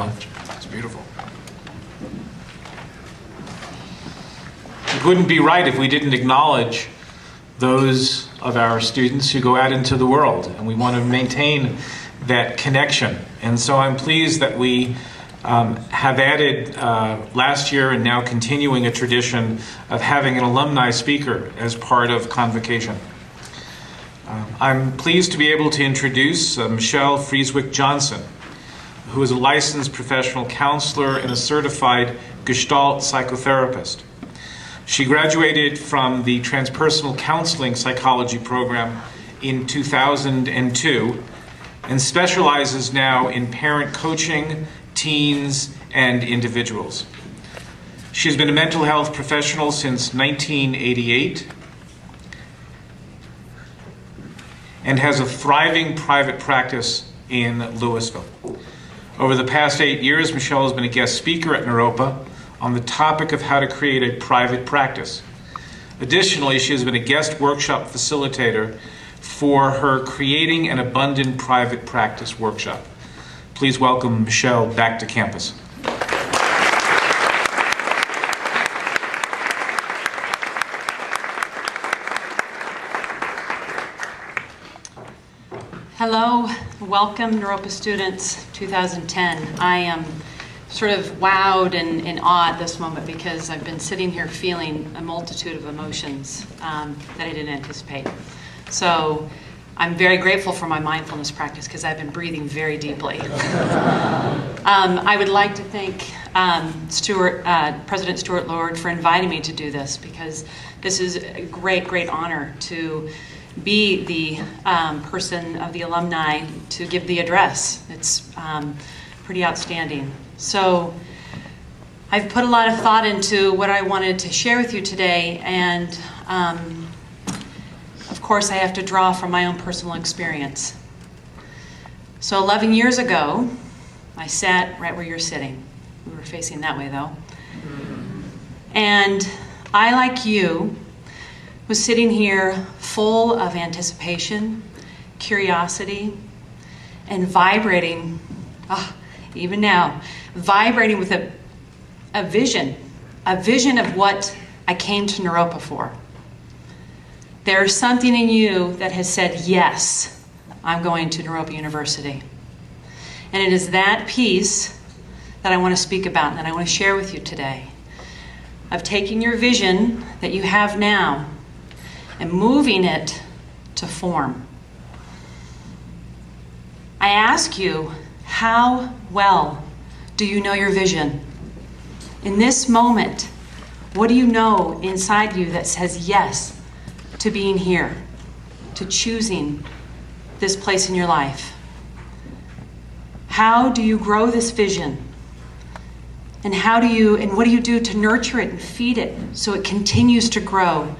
It's beautiful. It wouldn't be right if we didn't acknowledge those of our students who go out into the world, and we want to maintain that connection. And so I'm pleased that we have added last year and now continuing a tradition of having an alumni speaker as part of convocation. I'm pleased to be able to introduce Michelle Frieswyk-Johnson, who is a licensed professional counselor and a certified Gestalt psychotherapist. She graduated from the Transpersonal Counseling Psychology program in 2002 and specializes now in parent coaching, teens, and individuals. She has been a mental health professional since 1988 and has a thriving private practice in Louisville. Over the past 8 years, Michelle has been a guest speaker at Naropa on the topic of how to create a private practice. Additionally, she has been a guest workshop facilitator for her Creating an Abundant Private Practice workshop. Please welcome Michelle back to campus. Hello, welcome Naropa students 2010. I am sort of wowed and in awe at this moment because I've been sitting here feeling a multitude of emotions that I didn't anticipate. So I'm very grateful for my mindfulness practice because I've been breathing very deeply. I would like to thank President Stuart Lord for inviting me to do this, because this is a great honor to be the person of the alumni to give the address. It's pretty outstanding. So I've put a lot of thought into what I wanted to share with you today, and of course I have to draw from my own personal experience. So 11 years ago, I sat right where you're sitting. We were facing that way though. And I, like you, was sitting here full of anticipation, curiosity, and vibrating, even now, vibrating with a vision of what I came to Naropa for. There's something in you that has said, yes, I'm going to Naropa University. And it is that piece that I want to speak about and that I want to share with you today, of taking your vision that you have now and moving it to form. I ask you, how well do you know your vision? In this moment, what do you know inside you that says yes to being here, to choosing this place in your life? How do you grow this vision? And what do you do to nurture it and feed it so it continues to grow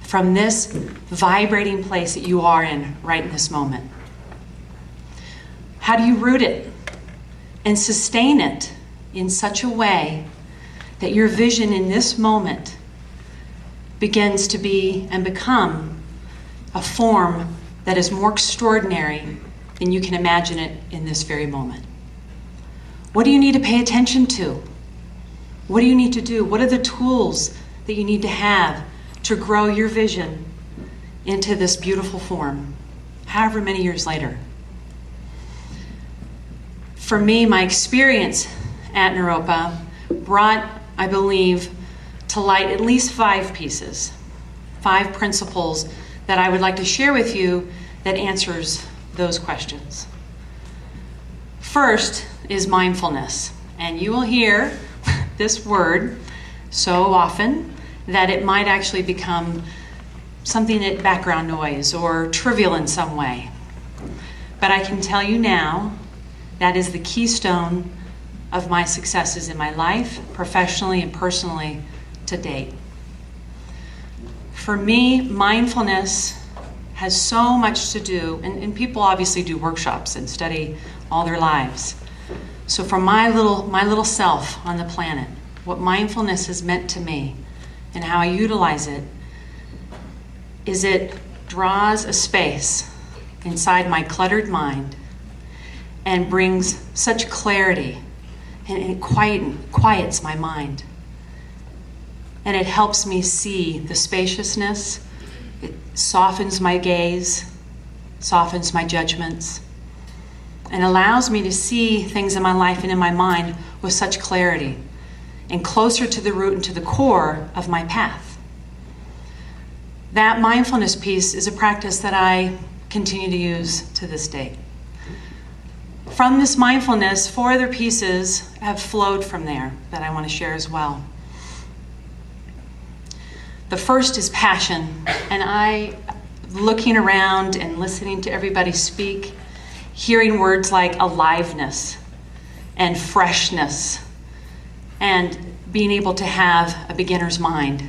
from this vibrating place that you are in right in this moment? How do you root it and sustain it in such a way that your vision in this moment begins to be and become a form that is more extraordinary than you can imagine it in this very moment? What do you need to pay attention to? What do you need to do? What are the tools that you need to have to grow your vision into this beautiful form, however many years later? For me, my experience at Naropa brought, I believe, to light at least 5 pieces, 5 principles that I would like to share with you that answers those questions. First is mindfulness, and you will hear this word so often that it might actually become something that background noise or trivial in some way. But I can tell you now, that is the keystone of my successes in my life, professionally and personally, to date. For me, mindfulness has so much to do, and people obviously do workshops and study all their lives. So for my little self on the planet, what mindfulness has meant to me and how I utilize it is it draws a space inside my cluttered mind and brings such clarity and it quiets my mind. And it helps me see the spaciousness. It softens my gaze, softens my judgments, and allows me to see things in my life and in my mind with such clarity and closer to the root and to the core of my path. That mindfulness piece is a practice that I continue to use to this day. From this mindfulness, 4 other pieces have flowed from there that I want to share as well. The first is passion, and looking around and listening to everybody speak, hearing words like aliveness and freshness and being able to have a beginner's mind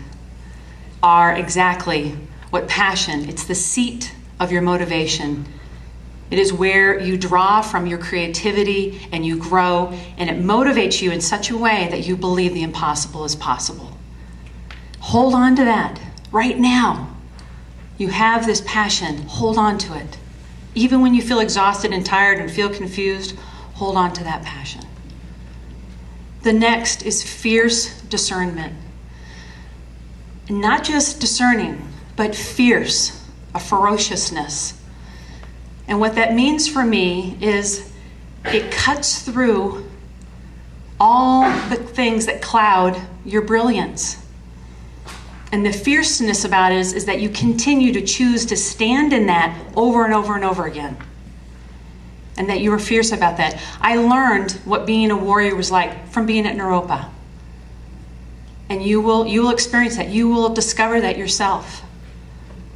are exactly what passion, it's the seat of your motivation. It is where you draw from your creativity and you grow, and it motivates you in such a way that you believe the impossible is possible. Hold on to that right now. You have this passion, hold on to it. Even when you feel exhausted and tired and feel confused, hold on to that passion. The next is fierce discernment. Not just discerning, but fierce, a ferociousness. And what that means for me is it cuts through all the things that cloud your brilliance. And the fierceness about it is that you continue to choose to stand in that over and over and over again. And that you were fierce about that. I learned what being a warrior was like from being at Naropa. And you will experience that. You will discover that yourself.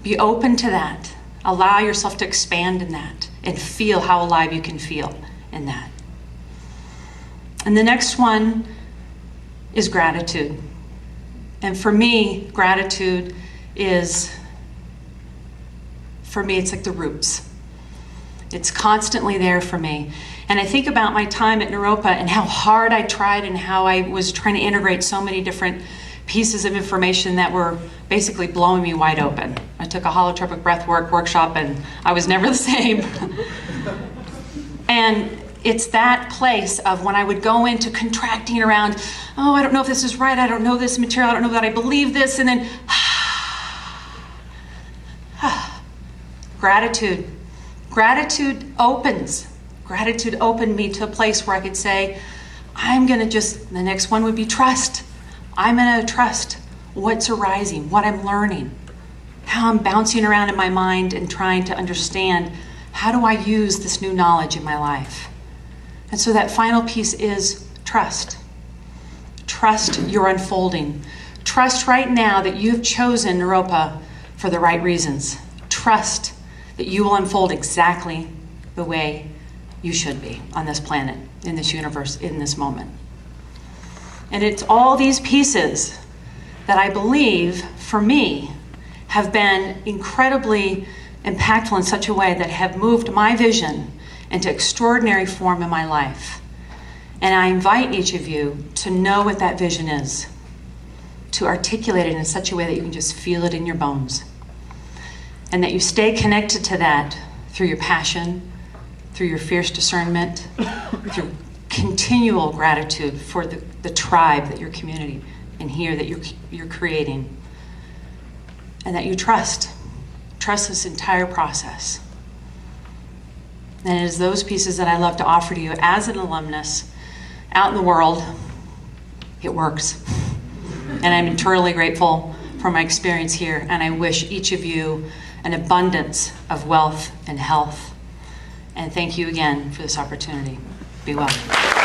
Be open to that. Allow yourself to expand in that and feel how alive you can feel in that. And the next one is gratitude. And for me, gratitude is, it's like the roots. It's constantly there for me. And I think about my time at Naropa and how hard I tried and how I was trying to integrate so many different pieces of information that were basically blowing me wide open. I took a holotropic breathwork workshop and I was never the same. And it's that place of when I would go into contracting around, oh, I don't know if this is right, I don't know this material, I don't know that I believe this, and then gratitude. Gratitude opens. Gratitude opened me to a place where I could say, the next one would be trust. I'm going to trust what's arising, what I'm learning, how I'm bouncing around in my mind and trying to understand how do I use this new knowledge in my life. And so that final piece is trust. Trust your unfolding. Trust right now that you've chosen Naropa for the right reasons. Trust that you will unfold exactly the way you should be on this planet, in this universe, in this moment. And it's all these pieces that I believe, for me, have been incredibly impactful in such a way that have moved my vision into extraordinary form in my life. And I invite each of you to know what that vision is, to articulate it in such a way that you can just feel it in your bones. And that you stay connected to that through your passion, through your fierce discernment, through continual gratitude for the tribe that your community and here that you're creating. And that you trust this entire process. And it is those pieces that I love to offer to you as an alumnus out in the world. It works. And I'm eternally grateful for my experience here, and I wish each of you an abundance of wealth and health. And thank you again for this opportunity. Be well.